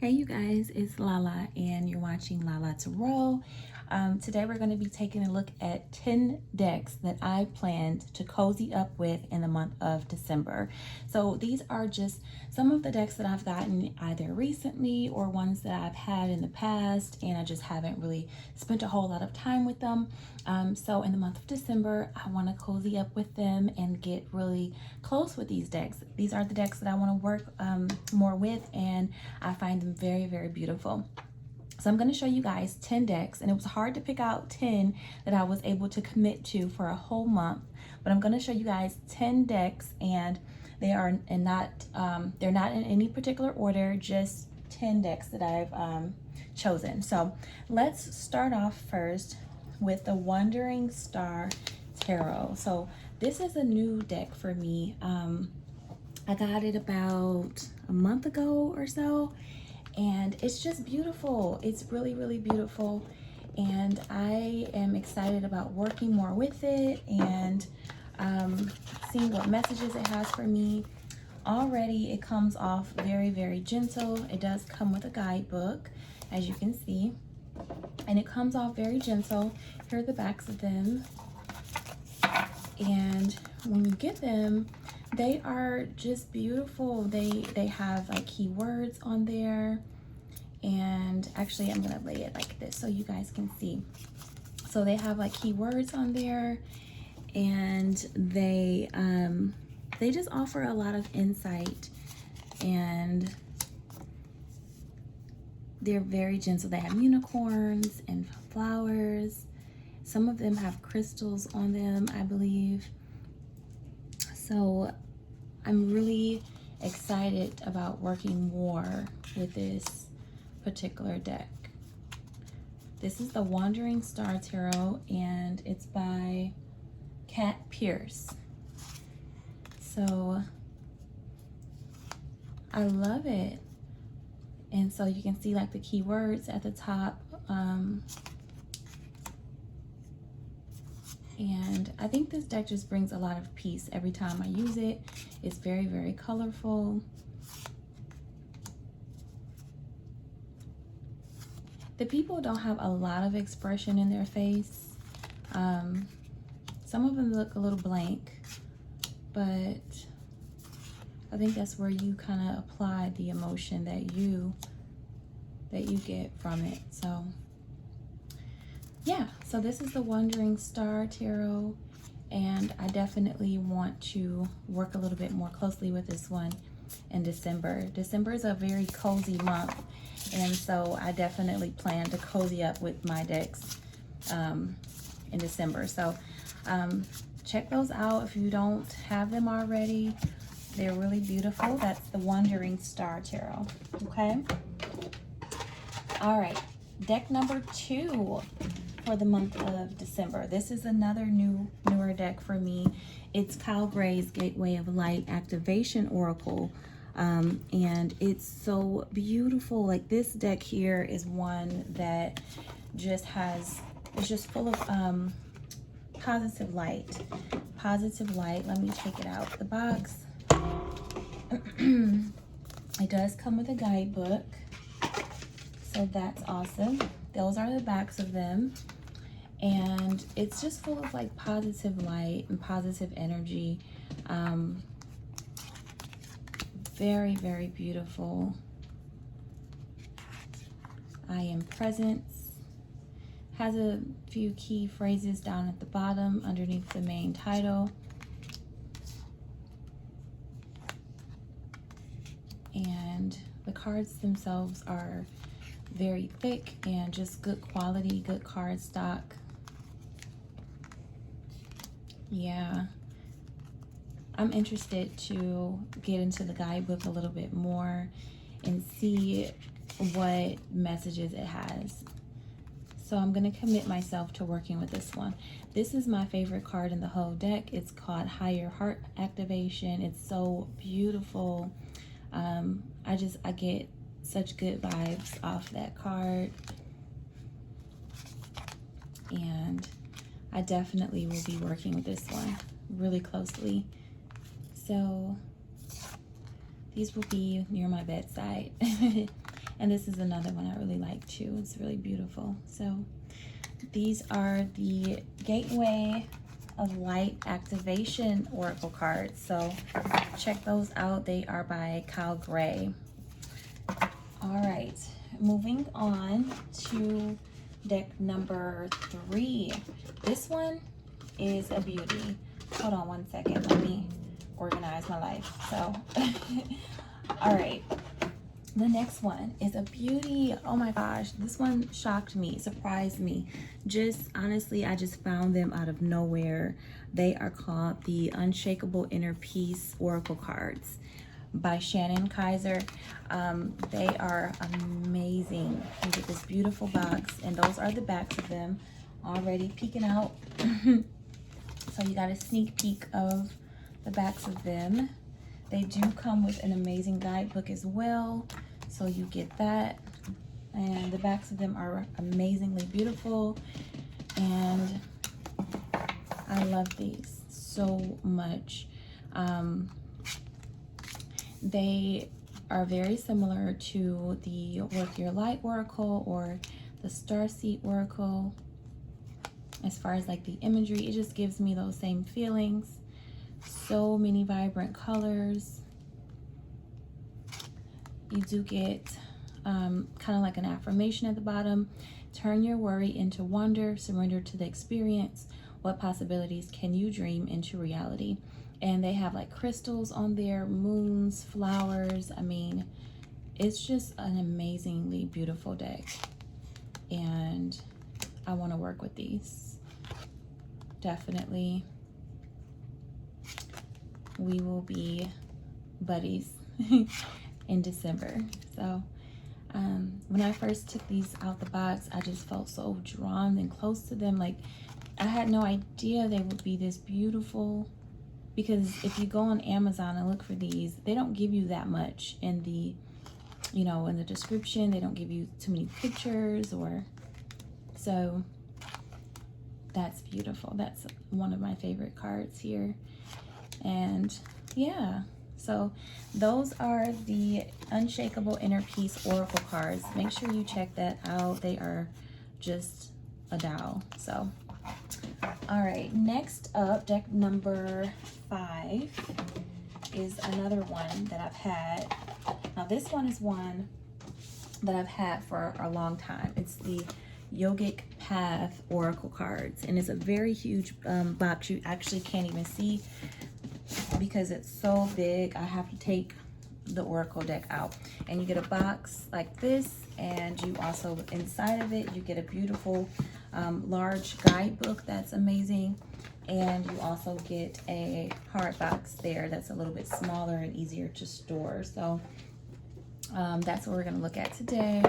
Hey you guys, it's Lala and you're watching Lala to Roll. Today we're going to be taking a look at 10 decks that I planned to cozy up with in the month of December. So these are just some of the decks that I've gotten either recently or ones that I've had in the past, and I just haven't really spent a whole lot of time with them. So in the month of December, I want to cozy up with them and get really close with these decks. These are the decks that I want to work more with, and I find them very, very beautiful. So I'm going to show you guys 10 decks, and it was hard to pick out 10 that I was able to commit to for a whole month, but I'm going to show you guys 10 decks, and they are they're not in any particular order, just 10 decks that I've chosen. So let's start off first with the Wandering Star Tarot. So this is a new deck for me. I got it about a month ago or so, and it's just beautiful. It's really, really beautiful, and I am excited about working more with it and seeing what messages it has for me. Already it comes off very, very gentle. It does come with a guidebook, as you can see, and it comes off very gentle. Here are the backs of them, and when you get them, they are just beautiful. They have like keywords on there, and actually I'm gonna lay it like this so you guys can see. So they have like keywords on there, and they just offer a lot of insight, and they're very gentle. They have unicorns and flowers. Some of them have crystals on them, I believe. So I'm really excited about working more with this particular deck. This is the Wandering Star Tarot, and it's by Kat Pierce. So I love it. And so you can see like the keywords at the top. And I think this deck just brings a lot of peace every time I use it. It's very, very colorful. The people don't have a lot of expression in their face. Some of them look a little blank, but I think that's where you kind of apply the emotion that you get from it. So yeah, so this is the Wandering Star Tarot, and I definitely want to work a little bit more closely with this one in December. December is a very cozy month, and so I definitely plan to cozy up with my decks in December. So check those out if you don't have them already. They're really beautiful. That's the Wandering Star Tarot. Okay. All right. Deck number 2 for the month of December. This is another newer deck for me. It's Kyle Gray's Gateway of Light Activation Oracle, and it's so beautiful. Like, this deck here is one that just it's just full of positive light. Let me take it out of the box. It does come with a guidebook, so that's awesome. Those are the backs of them, and it's just full of like positive light and positive energy. Very, very beautiful. I am present. Has a few key phrases down at the bottom underneath the main title. And the cards themselves are very thick and just good quality, good card stock. Yeah, I'm interested to get into the guidebook a little bit more and see what messages it has. So I'm going to commit myself to working with this one. This is my favorite card in the whole deck. It's called Higher Heart Activation. It's so beautiful. I get such good vibes off that card, and I definitely will be working with this one really closely. So these will be near my bedside. And this is another one I really like too. It's really beautiful. So these are the Gateway of Light Activation Oracle cards. So check those out. They are by Kyle Gray. All right, moving on to deck number 3. This one is a beauty. Hold on one second. Let me organize my life. So, all right. The next one is a beauty. Oh my gosh, this one shocked me, surprised me. Just honestly, I just found them out of nowhere. They are called the Unshakable Inner Peace Oracle cards by Shannon Kaiser. They are amazing. You get this beautiful box, and those are the backs of them already peeking out. So you got a sneak peek of the backs of them. They do come with an amazing guidebook as well, so you get that. And the backs of them are amazingly beautiful, and I love these so much. They are very similar to the Work Your Light Oracle or the Starseed Oracle. As far as like the imagery, it just gives me those same feelings. So many vibrant colors. You do get kind of like an affirmation at the bottom. Turn your worry into wonder, surrender to the experience. What possibilities can you dream into reality? And they have like crystals on there, moons, flowers. I mean, it's just an amazingly beautiful deck. And I want to work with these. Definitely. We will be buddies in December. So when I first took these out the box, I just felt so drawn and close to them. Like, I had no idea they would be this beautiful, because if you go on Amazon and look for these, they don't give you that much in the, you know, in the description. They don't give you too many pictures, or so that's beautiful. That's one of my favorite cards here. And yeah, so those are the Unshakable Inner Peace Oracle cards. Make sure you check that out. They are just a doll. So all right, next up, deck number 5 is another one that I've had. Now this one is one that I've had for a long time. It's the Yogic Path Oracle cards, and it's a very huge box. You actually can't even see because it's so big. I have to take the Oracle deck out, and you get a box like this, and you also, inside of it, you get a beautiful large guidebook that's amazing, and you also get a hard box there that's a little bit smaller and easier to store. So that's what we're going to look at today.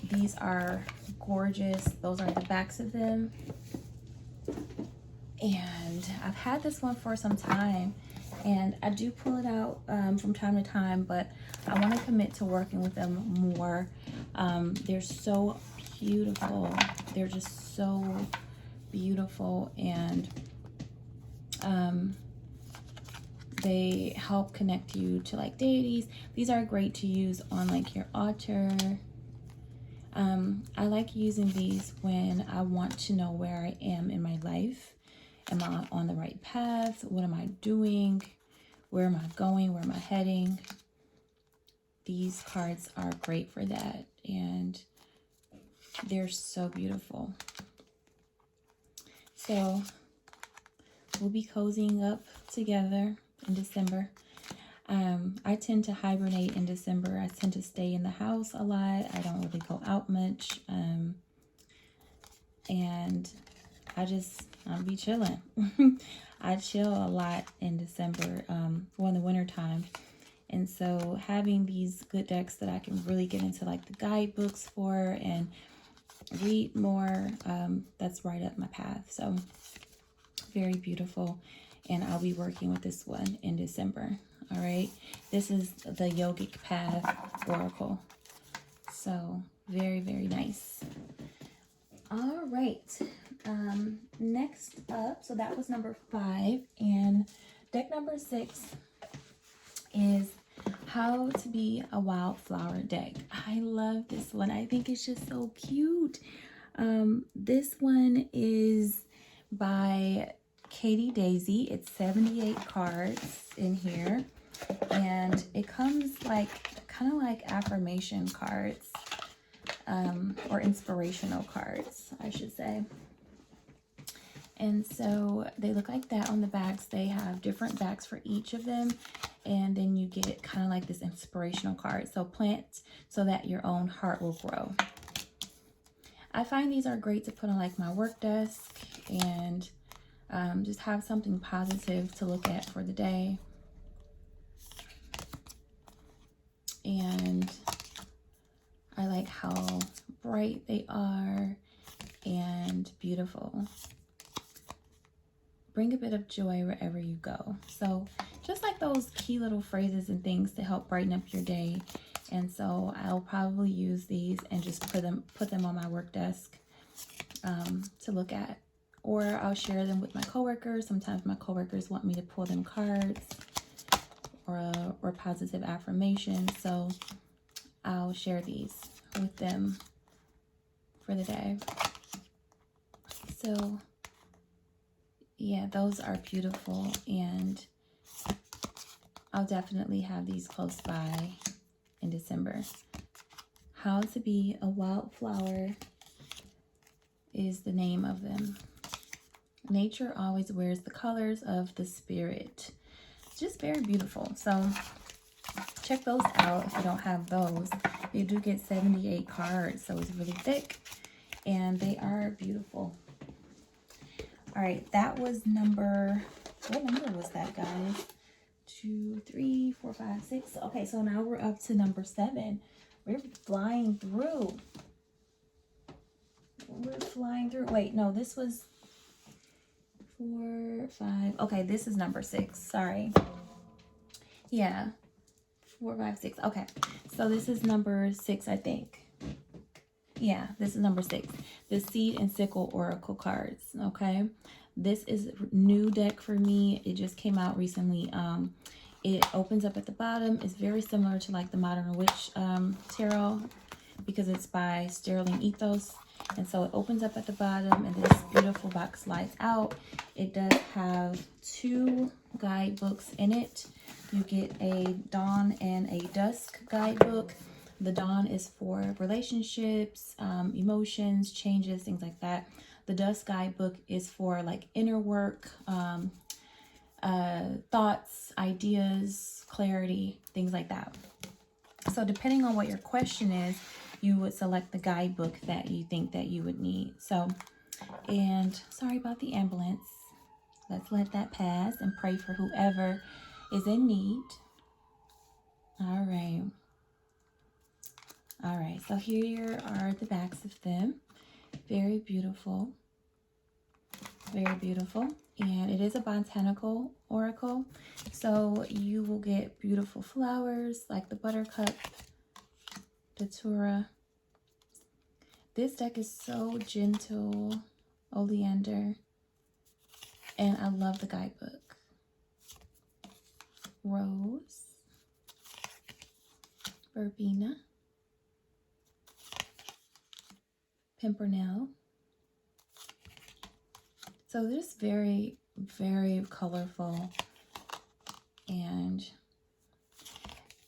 These are gorgeous. Those are the backs of them, and I've had this one for some time, and I do pull it out from time to time, but I want to commit to working with them more. They're so beautiful. They're just so beautiful, and they help connect you to like deities. These are great to use on like your altar. I like using these when I want to know where I am in my life. Am I on the right path? What am I doing? Where am I going? Where am I heading? These cards are great for that, and they're so beautiful. So we'll be cozying up together in December. I tend to hibernate in December. I tend to stay in the house a lot. I don't really go out much. And I'll be chilling. I chill a lot in December, or in the winter time. And so having these good decks that I can really get into like the guidebooks for and read more, that's right up my path. So very beautiful. And I'll be working with this one in December. All right. This is the Yogic Path Oracle. So very, very nice. All right. Next up, so that was number 5, and deck number 6 is How to be a Wildflower deck. I love this one. I think it's just so cute. This one is by Katie Daisy. It's 78 cards in here, and it comes like kind of like affirmation cards, or inspirational cards, I should say. And so they look like that on the backs. They have different backs for each of them. And then you get kind of like this inspirational card. So plant so that your own heart will grow. I find these are great to put on like my work desk and just have something positive to look at for the day. And I like how bright they are and beautiful. Bring a bit of joy wherever you go. So just like those key little phrases and things to help brighten up your day. And so I'll probably use these and just put them on my work desk to look at. Or I'll share them with my coworkers. Sometimes my coworkers want me to pull them cards or positive affirmations. So I'll share these with them for the day. So yeah, those are beautiful, and I'll definitely have these close by in December. How to be a Wildflower is the name of them. Nature always wears the colors of the spirit. Just very beautiful. So check those out if you don't have those. You do get 78 cards, so it's really thick, and they are beautiful. All right, that was number, what number was that, guys? 2, 3, 4, 5, 6. Okay, so now we're up to number 7. We're flying through. We're flying through. Wait, no, this was 4, 5. Okay, this is number 6. Sorry. Yeah, 4, 5, 6. Okay, so this is number 6, I think. Yeah, this is number 6. The Seed and Sickle Oracle cards. Okay, this is a new deck for me. It just came out recently. It opens up at the bottom. It's very similar to like the Modern Witch tarot because it's by Sterling Ethos. And so it opens up at the bottom, and this beautiful box slides out. It does have 2 guidebooks in it. You get a dawn and a dusk guidebook. The dawn is for relationships, emotions, changes, things like that. The dusk guidebook is for like inner work, thoughts, ideas, clarity, things like that. So depending on what your question is, you would select the guidebook that you think that you would need. So, and sorry about the ambulance. Let's let that pass and pray for whoever is in need. All right. All right, so here are the backs of them. Very beautiful. Very beautiful. And it is a botanical oracle. So you will get beautiful flowers like the buttercup, datura. This deck is so gentle, oleander. And I love the guidebook. Rose, verbena, pimpernel. So this very, very colorful, and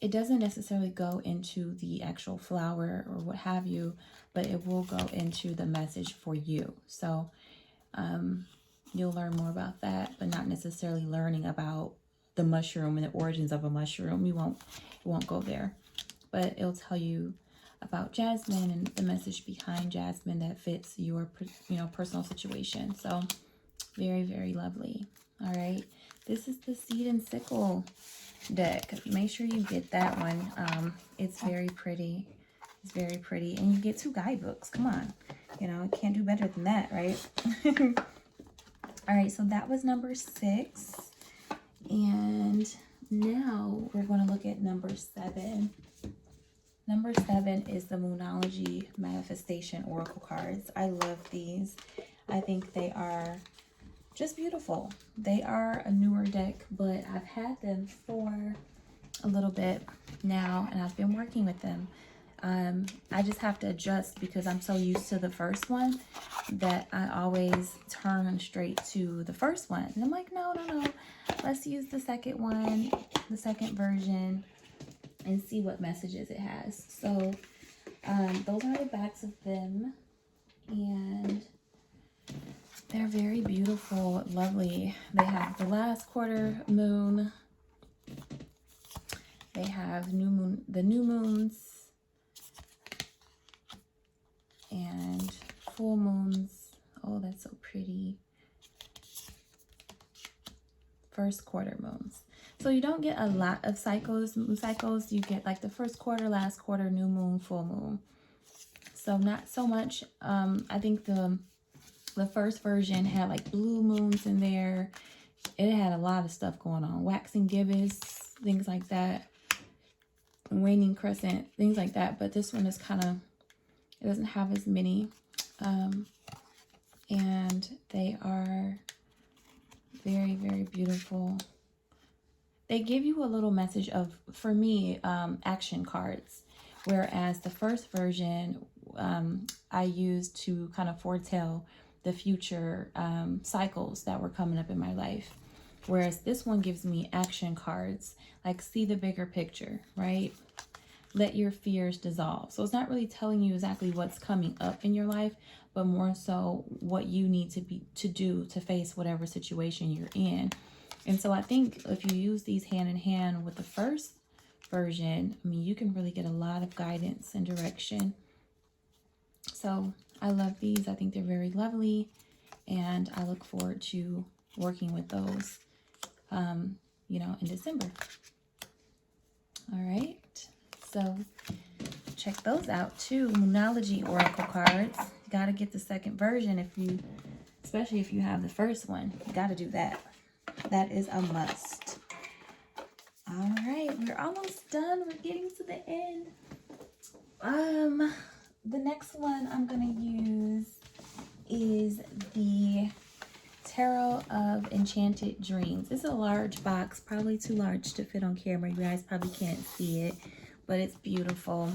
it doesn't necessarily go into the actual flower or what have you, but it will go into the message for you. So you'll learn more about that, but not necessarily learning about the mushroom and the origins of a mushroom. It won't go there, but it'll tell you about jasmine and the message behind jasmine that fits your personal situation. So very, very lovely. All right, this is the Seed and Sickle deck. Make sure you get that one. It's very pretty. It's very pretty, and you get 2 guidebooks. Come on, it can't do better than that, right? All right, so that was number 6, and now we're going to look at number 7. Number 7 is the Monology Manifestation Oracle cards. I love these. I think they are just beautiful. They are a newer deck, but I've had them for a little bit now, and I've been working with them. I just have to adjust because I'm so used to the first one that I always turn straight to the first one. And I'm like, no, let's use the second one, the second version, and see what messages it has. So those are the backs of them, and they're very beautiful, lovely. They have the last quarter moon. They have the new moons, and full moons. Oh, that's so pretty. First quarter moons. So you don't get a lot of moon cycles. You get like the first quarter, last quarter, new moon, full moon. So not so much. I think the first version had like blue moons in there. It had a lot of stuff going on. Waxing gibbous, things like that. Waning crescent, things like that. But this one is kind of, it doesn't have as many. And they are very, very beautiful. They give you a little message of, for me, action cards. Whereas the first version I used to kind of foretell the future cycles that were coming up in my life. Whereas this one gives me action cards, like see the bigger picture, right? Let your fears dissolve. So it's not really telling you exactly what's coming up in your life, but more so what you need to do to face whatever situation you're in. And so I think if you use these hand in hand with the first version, I mean, you can really get a lot of guidance and direction. So I love these. I think they're very lovely, and I look forward to working with those, you know, in December. All right. So check those out too. Monology Oracle cards. You got to get the second version especially if you have the first one. You got to do that. That is a must. All right, we're almost done. We're getting to the end. The next one I'm gonna use is the Tarot of Enchanted Dreams. It's a large box, probably too large to fit on camera. You guys probably can't see it, but it's beautiful.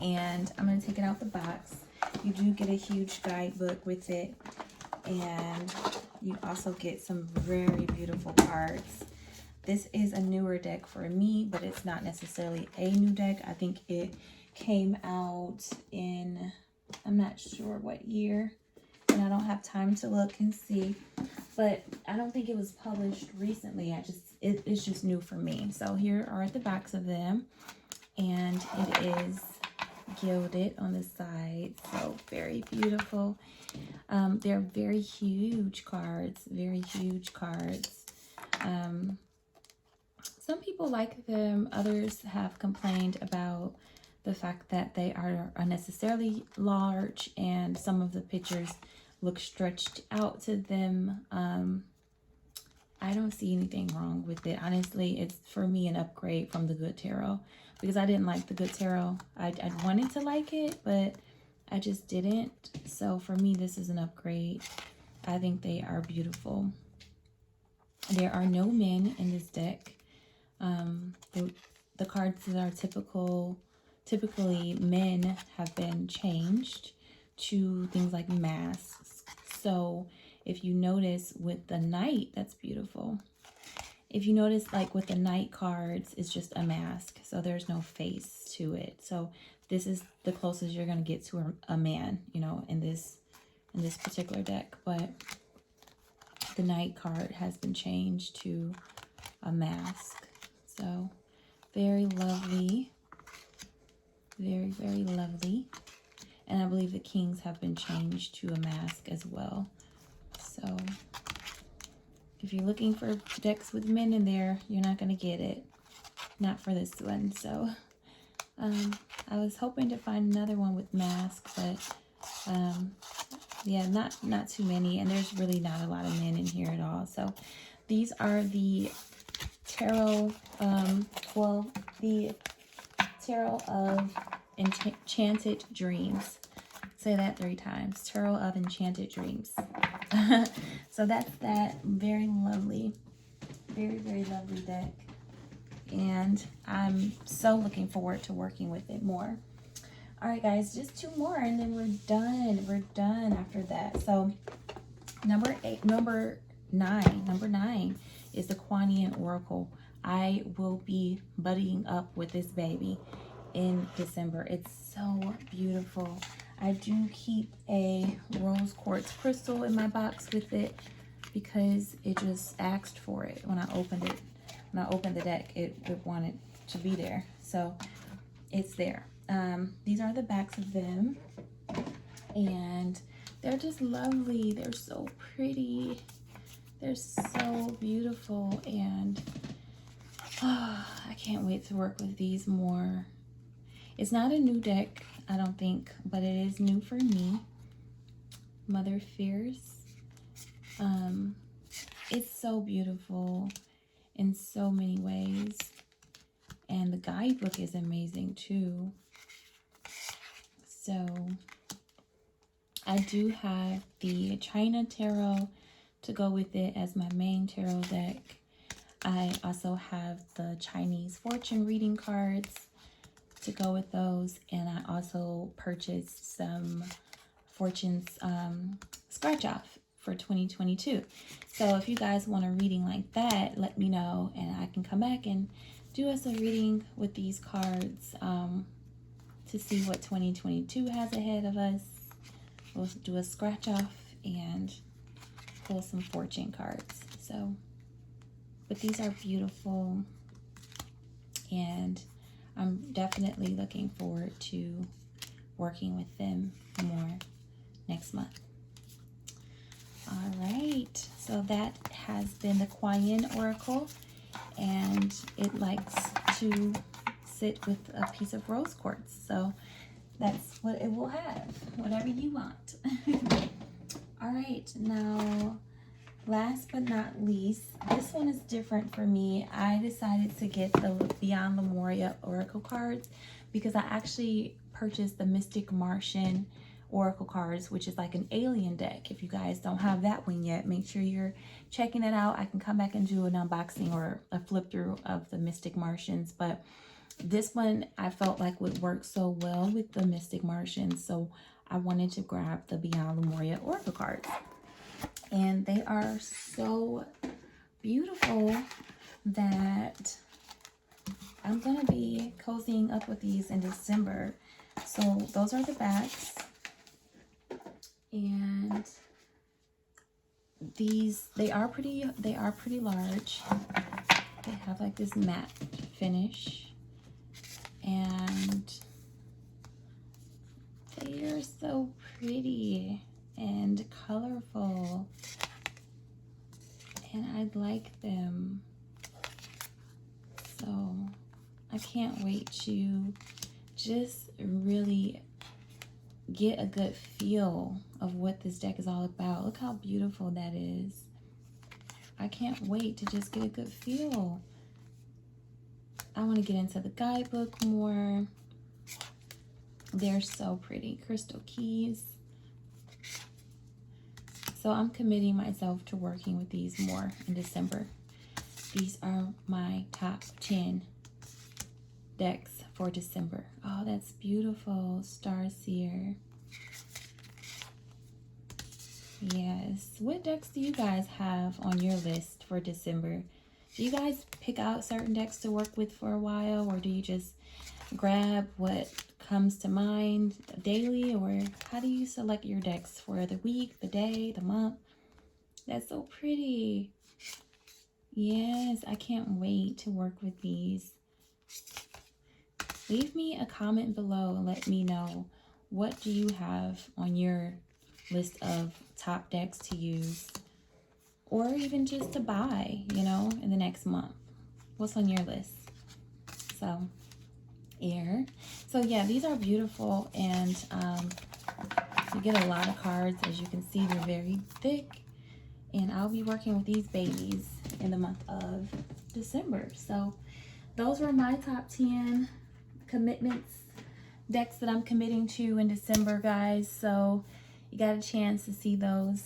And I'm going to take it out the box. You do get a huge guidebook with it, and you also get some very beautiful cards. This is a newer deck for me, but it's not necessarily a new deck. I think it came out in, I'm not sure what year, and I don't have time to look and see, but I don't think it was published recently. It's just new for me. So here are the backs of them, and it is gilded on the side, so very beautiful. They're very huge cards, very huge cards. Some people like them. Others have complained about the fact that they are unnecessarily large, and some of the pictures look stretched out to them. I don't see anything wrong with it. Honestly, it's for me an upgrade from the Good Tarot, because I didn't like the Good Tarot. I wanted to like it, but I just didn't. So for me, this is an upgrade. I think they are beautiful. There are no men in this deck. The cards that are typically men have been changed to things like masks. So if you notice with the Knight, that's beautiful. If you notice, like with the Knight cards, it's just a mask, so there's no face to it. So this is the closest you're going to get to a man, you know, in this particular deck. But the Knight card has been changed to a mask. So very lovely. Very, very lovely. And I believe the Kings have been changed to a mask as well. So if you're looking for decks with men in there, you're not going to get it. Not for this one. So I was hoping to find another one with masks, but yeah, not too many. And there's really not a lot of men in here at all. So these are the Tarot, the Tarot of Enchanted Dreams. Say that 3 times. Tarot of Enchanted Dreams. So that's that. Very lovely. Very, very lovely deck. and I'm so looking forward to working with it more. All right, guys, just 2 more and then we're done. We're done after that. So number 9 is the Quaint Oracle. I will be buddying up with this baby in December. It's so beautiful. I do keep a rose quartz crystal in my box with it because it just asked for it when I opened it. When I opened the deck, it wanted to be there. So it's there. These are the backs of them. And they're just lovely. They're so pretty. They're so beautiful. And I can't wait to work with these more. It's not a new deck, I don't think, but it is new for me. Mother Fierce. It's so beautiful in so many ways. And the guidebook is amazing too. So I do have the China Tarot to go with it as my main tarot deck. I also have the Chinese fortune reading cards to go with those. And I also purchased some fortunes scratch off for 2022. So if you guys want a reading like that, let me know and I can come back and do us a reading with these cards to see what 2022 has ahead of us. We'll do a scratch off and pull some fortune cards. So, but these are beautiful and I'm definitely looking forward to working with them more next month. All right, so that has been the Quaint Oracle, and it likes to sit with a piece of rose quartz. So that's what it will have, whatever you want. All right, now last but not least, this one is different for me. I decided to get the Beyond Lemuria Oracle cards because I actually purchased the Mystic Martian Oracle cards, which is like an alien deck. If you guys don't have that one yet, make sure you're checking it out. I can come back and do an unboxing or a flip through of the Mystic Martians, but this one I felt like would work so well with the Mystic Martians, so I wanted to grab the Beyond Lemuria Oracle cards. And they are so beautiful that I'm gonna be cozying up with these in December. So those are the backs. And these, they are pretty large. They have like this matte finish. And they are so pretty and colorful. And I like them. So I can't wait to just really get a good feel of what this deck is all about. Look how beautiful that is. I can't wait to just get a good feel. I want to get into the guidebook more. They're so pretty. Crystal keys. So I'm committing myself to working with these more in December. These are my top 10 decks for December. Oh, that's beautiful. Starseer. Yes. What decks do you guys have on your list for December? Do you guys pick out certain decks to work with for a while, or do you just grab what comes to mind daily, or how do you select your decks for the week, the day, the month? That's so pretty. Yes, I can't wait to work with these. Leave me a comment below and let me know, what do you have on your list of top decks to use, or even just to buy, you know, in the next month? What's on your list? So air. So yeah, these are beautiful, and you get a lot of cards. As you can see, they're very thick, and I'll be working with these babies in the month of December. So those were my top 10 commitments, decks that I'm committing to in December, guys. So you got a chance to see those.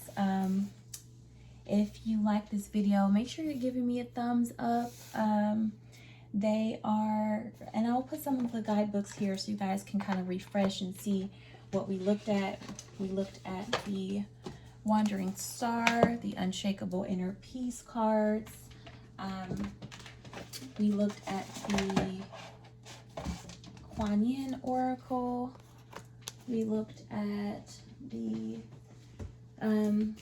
If you like this video, make sure you're giving me a thumbs up. They are, and I'll put some of the guidebooks here so you guys can kind of refresh and see what we looked at. We looked at the Wandering Star, the Unshakable Inner Peace cards. We looked at the Quaint Oracle. We looked at the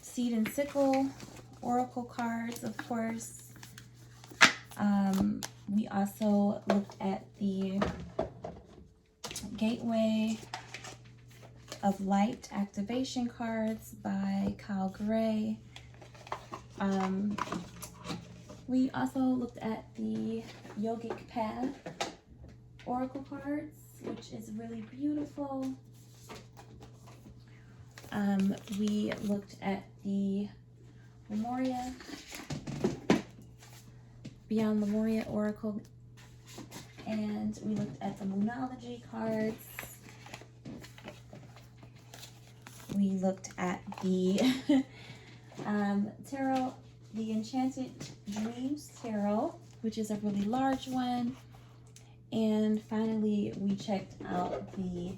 Seed and Sickle Oracle cards, of course. We also looked at the Gateway of Light activation cards by Kyle Gray. We also looked at the Yogic Path Oracle cards, which is really beautiful. We looked at the Lemuria, Beyond Lemuria Oracle, and we looked at the Monology cards. We looked at the tarot, the Enchanted Dreams Tarot, which is a really large one. And finally, we checked out the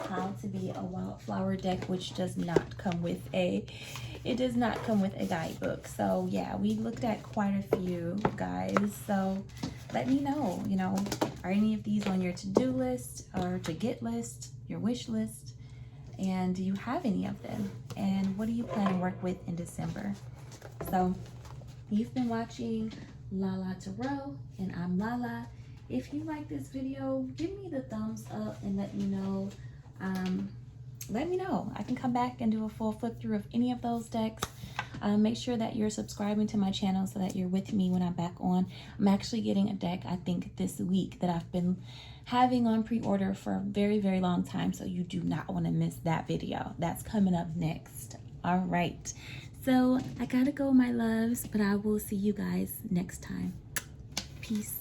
How to Be a Wildflower deck, which does not come with a, it does not come with a guidebook. So yeah, we looked at quite a few, guys. So let me know, you know, are any of these on your to-do list or to-get list, your wish list? And do you have any of them? And what do you plan to work with in December? So you've been watching Lala Tarot, and I'm Lala. If you like this video, give me the thumbs up and let me know. Let me know. I can come back and do a full flip through of any of those decks. Make sure that you're subscribing to my channel so that you're with me when I'm back on. I'm actually getting a deck, I think, this week that I've been having on pre-order for a very, very long time. So you do not want to miss that video. That's coming up next. All right. So I gotta go, my loves, but I will see you guys next time. Peace.